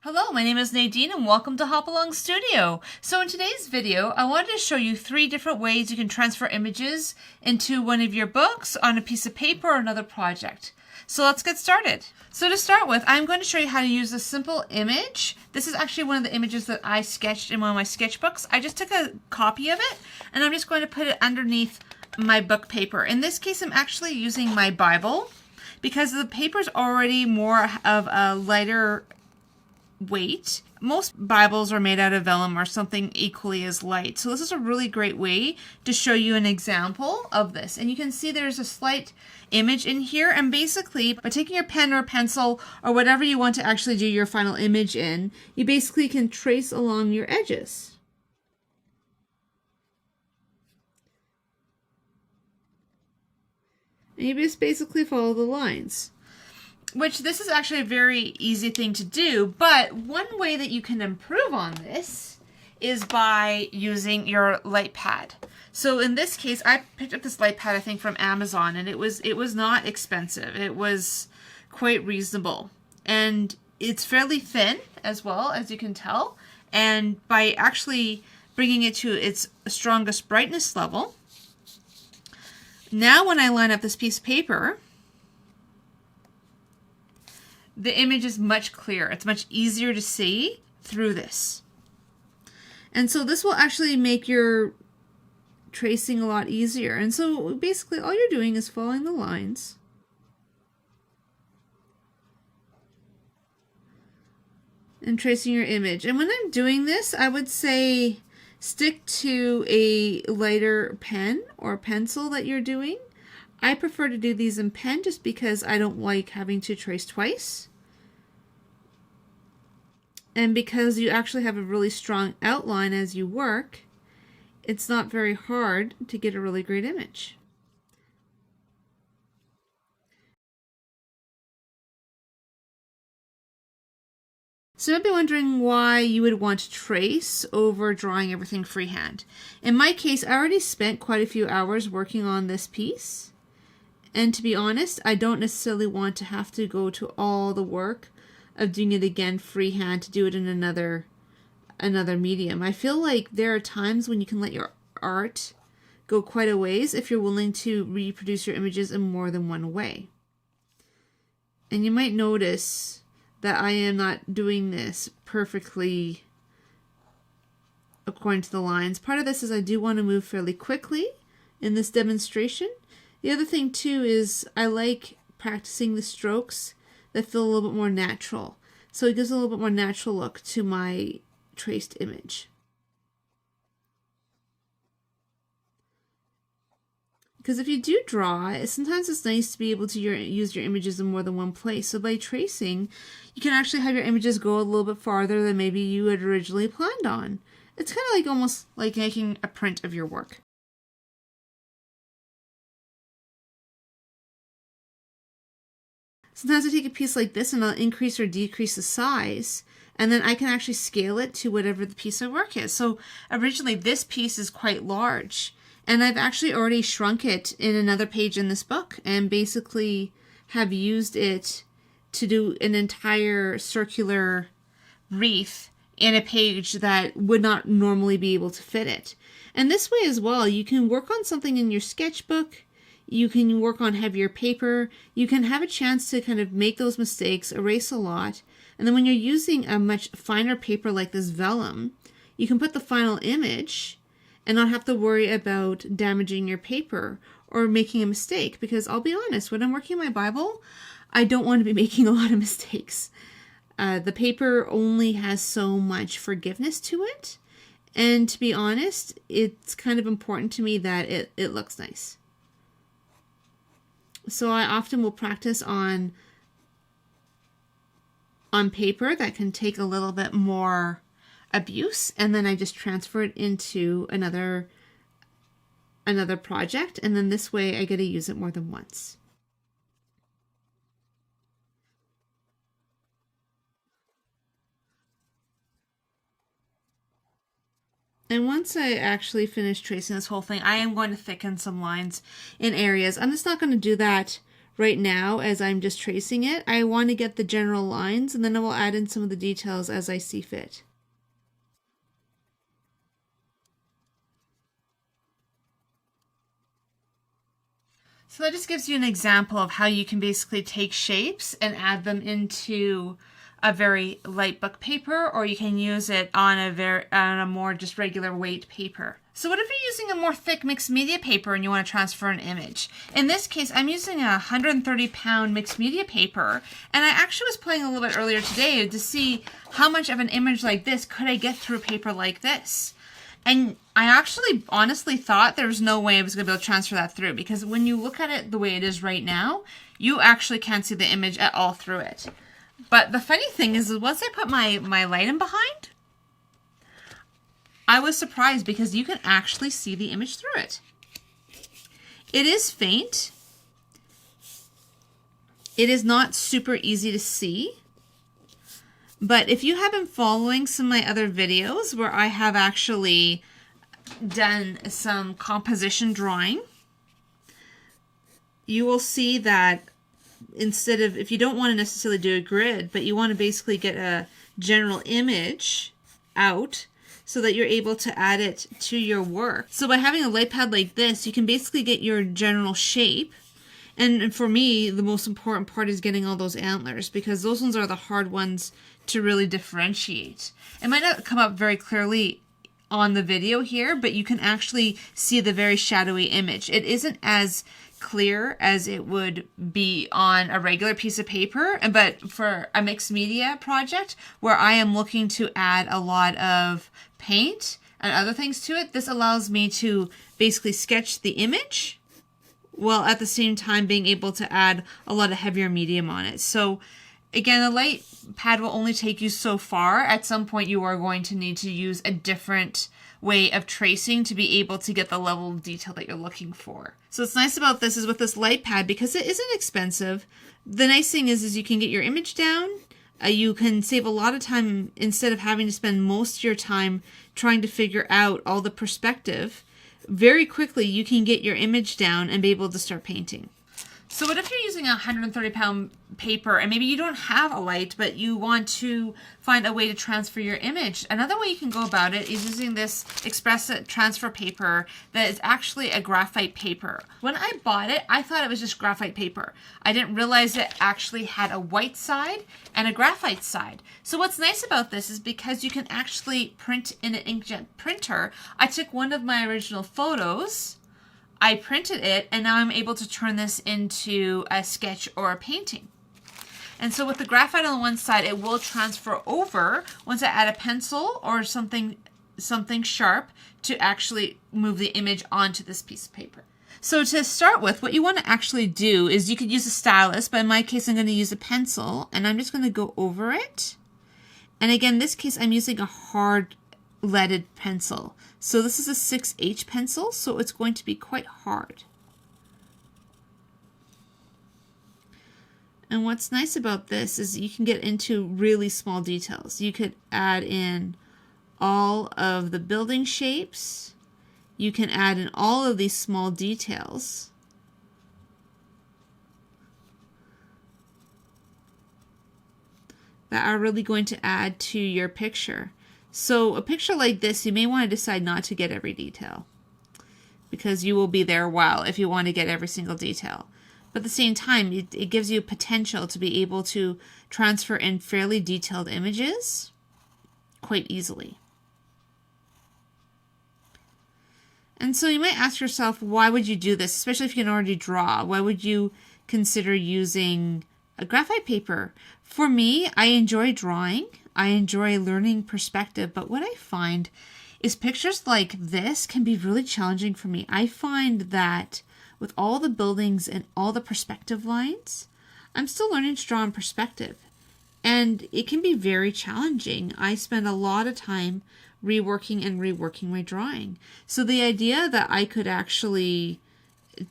Hello, my name is Nadine and welcome to Hop Along Studio. So in today's video, I wanted to show you 3 different ways you can transfer images into one of your books, on a piece of paper, or another project. So let's get started. So to start with, I'm going to show you how to use a simple image. This is actually one of the images that I sketched in one of my sketchbooks. I just took a copy of it and I'm just going to put it underneath my book paper. In this case, I'm actually using my Bible because the paper is already more of a lighter weight. Most Bibles are made out of vellum or something equally as light. So this is a really great way to show you an example of this. And you can see there's a slight image in here. And basically, by taking your pen or pencil or whatever you want to actually do your final image in, you basically can trace along your edges. And you just basically follow the lines. Which this is actually a very easy thing to do, but one way that you can improve on this is by using your light pad. So in this case, I picked up this light pad, I think from Amazon, and it was not expensive. It was quite reasonable. And it's fairly thin as well, as you can tell. And by actually bringing it to its strongest brightness level, now when I line up this piece of paper, the image is much clearer. It's much easier to see through this. And so this will actually make your tracing a lot easier. And so basically all you're doing is following the lines. And tracing your image. And when I'm doing this, I would say stick to a lighter pen or pencil that you're doing. I prefer to do these in pen just because I don't like having to trace twice. And because you actually have a really strong outline as you work, it's not very hard to get a really great image. So you might be wondering why you would want to trace over drawing everything freehand. In my case, I already spent quite a few hours working on this piece. And to be honest, I don't necessarily want to have to go to all the work of doing it again freehand to do it in another medium. I feel like there are times when you can let your art go quite a ways if you're willing to reproduce your images in more than one way. And you might notice that I am not doing this perfectly according to the lines. Part of this is I do want to move fairly quickly in this demonstration. The other thing too is I like practicing the strokes that feel a little bit more natural. So it gives a little bit more natural look to my traced image. Because if you do draw, sometimes it's nice to be able to use your images in more than one place. So by tracing, you can actually have your images go a little bit farther than maybe you had originally planned on. It's kind of like almost like making a print of your work. Sometimes I take a piece like this and I'll increase or decrease the size, and then I can actually scale it to whatever the piece of work is. So originally this piece is quite large, and I've actually already shrunk it in another page in this book and basically have used it to do an entire circular wreath in a page that would not normally be able to fit it. And this way as well, you can work on something in your sketchbook. You can work on heavier paper. You can have a chance to kind of make those mistakes, erase a lot. And then when you're using a much finer paper like this vellum, you can put the final image and not have to worry about damaging your paper or making a mistake. Because I'll be honest, when I'm working my Bible, I don't want to be making a lot of mistakes. The paper only has so much forgiveness to it. And to be honest, it's kind of important to me that it looks nice. So I often will practice on paper that can take a little bit more abuse, and then I just transfer it into another project, and then this way I get to use it more than once. And once I actually finish tracing this whole thing, I am going to thicken some lines in areas. I'm just not going to do that right now as I'm just tracing it. I want to get the general lines, and then I will add in some of the details as I see fit. So that just gives you an example of how you can basically take shapes and add them into a very light book paper, or you can use it on a more just regular weight paper. So what if you're using a more thick mixed media paper and you want to transfer an image? In this case, I'm using a 130-pound mixed media paper, and I actually was playing a little bit earlier today to see how much of an image like this could I get through a paper like this. And I actually honestly thought there was no way I was going to be able to transfer that through, because when you look at it the way it is right now, you actually can't see the image at all through it. But the funny thing is once I put my light in behind, I was surprised because you can actually see the image through it. It is faint. It is not super easy to see. But if you have been following some of my other videos where I have actually done some composition drawing, you will see that instead of, if you don't want to necessarily do a grid, but you want to basically get a general image out so that you're able to add it to your work. So by having a light pad like this, you can basically get your general shape. And for me, the most important part is getting all those antlers, because those ones are the hard ones to really differentiate. It might not come up very clearly on the video here, but you can actually see the very shadowy image. It isn't as clear as it would be on a regular piece of paper, but for a mixed media project where I am looking to add a lot of paint and other things to it, this allows me to basically sketch the image while at the same time being able to add a lot of heavier medium on it. So again, the light pad will only take you so far. At some point you are going to need to use a different way of tracing to be able to get the level of detail that you're looking for. So what's nice about this is with this light pad, because it isn't expensive, the nice thing is you can get your image down. You can save a lot of time instead of having to spend most of your time trying to figure out all the perspective. Very quickly you can get your image down and be able to start painting. So what if you're using a 130-pound paper and maybe you don't have a light, but you want to find a way to transfer your image? Another way you can go about it is using this express transfer paper that is actually a graphite paper. When I bought it, I thought it was just graphite paper. I didn't realize it actually had a white side and a graphite side. So what's nice about this is because you can actually print in an inkjet printer. I took one of my original photos, I printed it, and now I'm able to turn this into a sketch or a painting. And so with the graphite on one side, it will transfer over once I add a pencil or something sharp to actually move the image onto this piece of paper. So to start with, what you want to actually do is you could use a stylus, but in my case I'm going to use a pencil, and I'm just going to go over it. And again, in this case I'm using a hard leaded pencil. So this is a 6H pencil, so it's going to be quite hard. And what's nice about this is you can get into really small details. You could add in all of the building shapes. You can add in all of these small details. That are really going to add to your picture. So a picture like this, you may want to decide not to get every detail, because you will be there a while if you want to get every single detail. But at the same time, it gives you potential to be able to transfer in fairly detailed images quite easily. And so you might ask yourself, why would you do this, especially if you can already draw? Why would you consider using a graphite paper? For me, I enjoy drawing. I enjoy learning perspective, but what I find is pictures like this can be really challenging for me. I find that with all the buildings and all the perspective lines, I'm still learning to draw in perspective, and it can be very challenging. I spend a lot of time reworking my drawing. So the idea that I could actually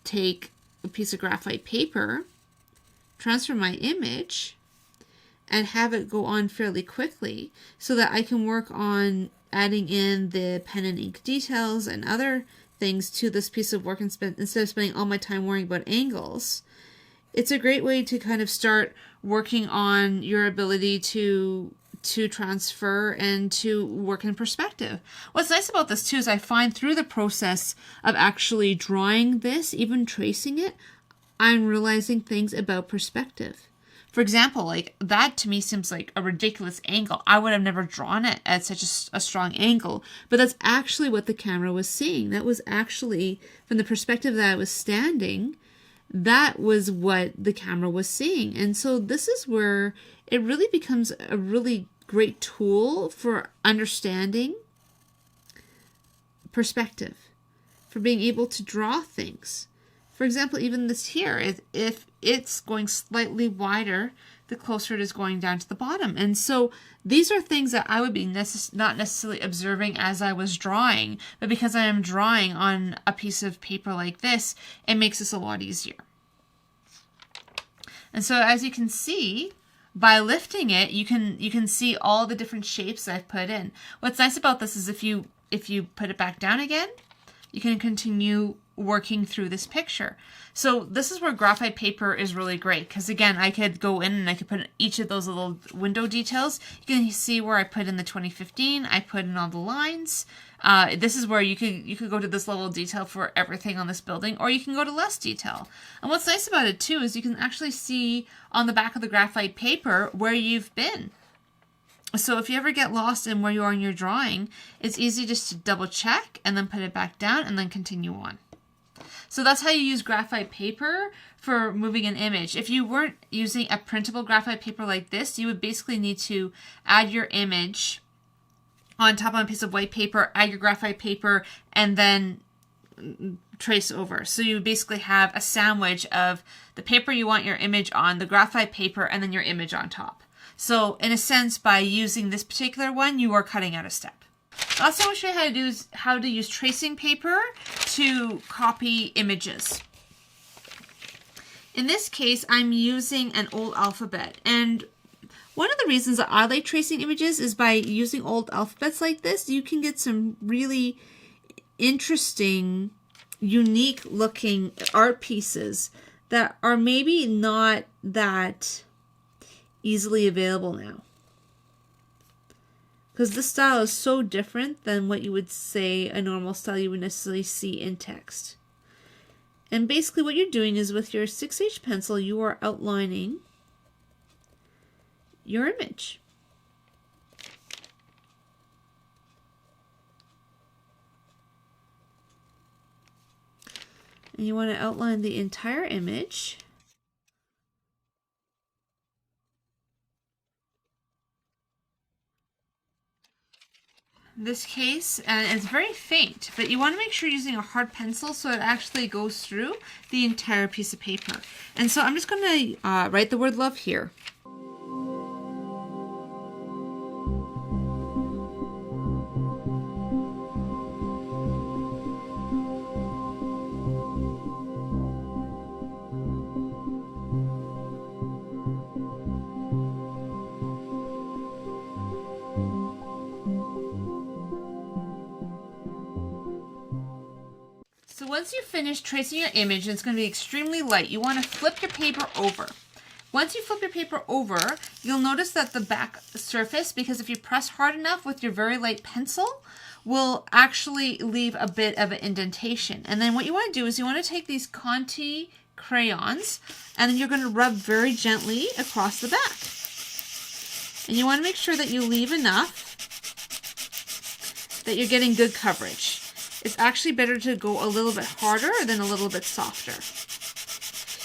take a piece of graphite paper, transfer my image, and have it go on fairly quickly so that I can work on adding in the pen and ink details and other things to this piece of work instead of spending all my time worrying about angles. it's a great way to kind of start working on your ability to transfer and to work in perspective. What's nice about this too is I find through the process of actually drawing this, even tracing it, I'm realizing things about perspective. For example, like that to me seems like a ridiculous angle. I would have never drawn it at such a strong angle, but that's actually what the camera was seeing. That was actually, from the perspective that I was standing, that was what the camera was seeing. And so this is where it really becomes a really great tool for understanding perspective, for being able to draw things. For example, even this here, if it's going slightly wider, the closer it is going down to the bottom. And so these are things that I would be not necessarily observing as I was drawing, but because I am drawing on a piece of paper like this, it makes this a lot easier. And so as you can see, by lifting it, you can see all the different shapes that I've put in. What's nice about this is if you put it back down again, you can continue working through this picture. So this is where graphite paper is really great, because again, I could go in and I could put in each of those little window details. You can see where I put in the 2015, I put in all the lines. This is where you could go to this level of detail for everything on this building, or you can go to less detail. And what's nice about it too is you can actually see on the back of the graphite paper where you've been. So if you ever get lost in where you are in your drawing, it's easy just to double check and then put it back down and then continue on. So that's how you use graphite paper for moving an image. If you weren't using a printable graphite paper like this, you would basically need to add your image on top of a piece of white paper, add your graphite paper, and then trace over. So you basically have a sandwich of the paper you want your image on, the graphite paper, and then your image on top. So in a sense, by using this particular one, you are cutting out a step. Also, I'll show you how to use tracing paper to copy images. In this case, I'm using an old alphabet. And one of the reasons that I like tracing images is by using old alphabets like this, you can get some really interesting, unique looking art pieces that are maybe not that easily available now. Because this style is so different than what you would say a normal style you would necessarily see in text. And basically what you're doing is with your 6H pencil, you are outlining your image. And you want to outline the entire image. In this case, and it's very faint, but you want to make sure you're using a hard pencil so it actually goes through the entire piece of paper. And so I'm just going to write the word love here. So once you finish tracing your image, and it's going to be extremely light, you want to flip your paper over. Once you flip your paper over, you'll notice that the back surface, because if you press hard enough with your very light pencil, will actually leave a bit of an indentation. And then what you want to do is you want to take these conte crayons, and then you're going to rub very gently across the back. And you want to make sure that you leave enough that you're getting good coverage. It's actually better to go a little bit harder than a little bit softer.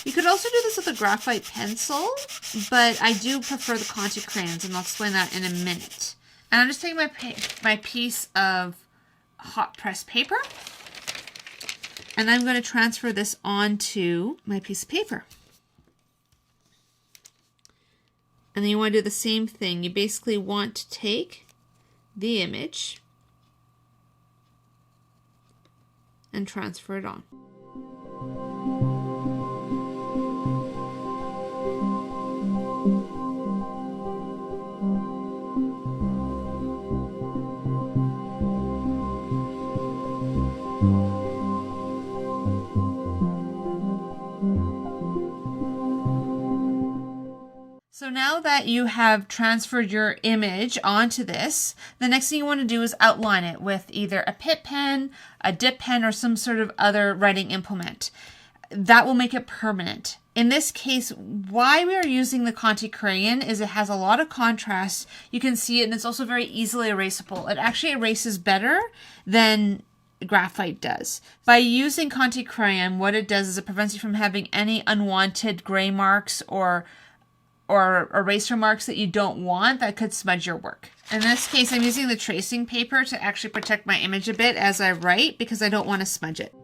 You could also do this with a graphite pencil, but I do prefer the conte crayons, and I'll explain that in a minute. And I'm just taking my piece of hot press paper, and I'm going to transfer this onto my piece of paper. And then you want to do the same thing. You basically want to take the image and transfer it on. that you have transferred your image onto this, the next thing you want to do is outline it with either a Pitt pen, a dip pen, or some sort of other writing implement. That will make it permanent. In this case, why we are using the Conte crayon is it has a lot of contrast. You can see it, and it's also very easily erasable. It actually erases better than graphite does. By using Conte crayon, what it does is it prevents you from having any unwanted gray marks or eraser marks that you don't want that could smudge your work. In this case, I'm using the tracing paper to actually protect my image a bit as I write because I don't want to smudge it.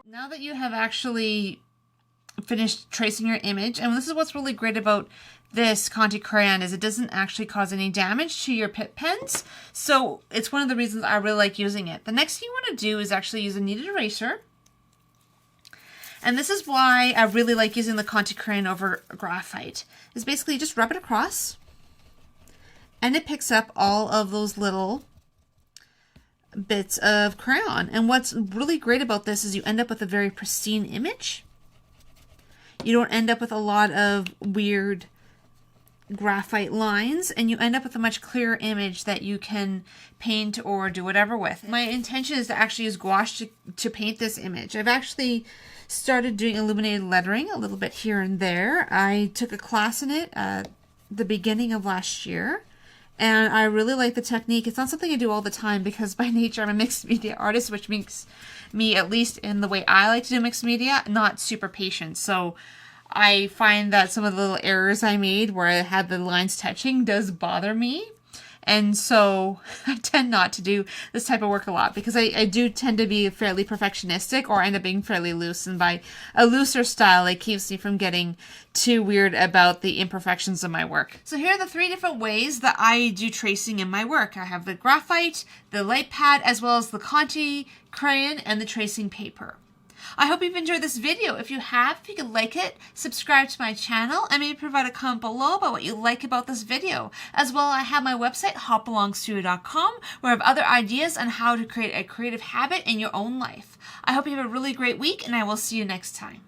Now that you have actually finished tracing your image, and this is what's really great about this Conte crayon is it doesn't actually cause any damage to your Pitt pens. So it's one of the reasons I really like using it. The next thing you want to do is actually use a kneaded eraser. And this is why I really like using the Conte crayon over graphite. Is basically just rub it across and it picks up all of those little bits of crayon. And what's really great about this is you end up with a very pristine image. You don't end up with a lot of weird graphite lines, and you end up with a much clearer image that you can paint or do whatever with. My intention is to actually use gouache to paint this image. I've actually started doing illuminated lettering a little bit here and there. I took a class in it at the beginning of last year. And I really like the technique. It's not something I do all the time because by nature I'm a mixed media artist, which makes me, at least in the way I like to do mixed media, not super patient. So I find that some of the little errors I made where I had the lines touching does bother me. And so I tend not to do this type of work a lot because I do tend to be fairly perfectionistic or end up being fairly loose. And by a looser style, it keeps me from getting too weird about the imperfections of my work. So here are the 3 different ways that I do tracing in my work. I have the graphite, the light pad, as well as the Conte crayon and the tracing paper. I hope you've enjoyed this video. If you have, if you could like it, subscribe to my channel, and maybe provide a comment below about what you like about this video. As well, I have my website, hopalongstudio.com, where I have other ideas on how to create a creative habit in your own life. I hope you have a really great week, and I will see you next time.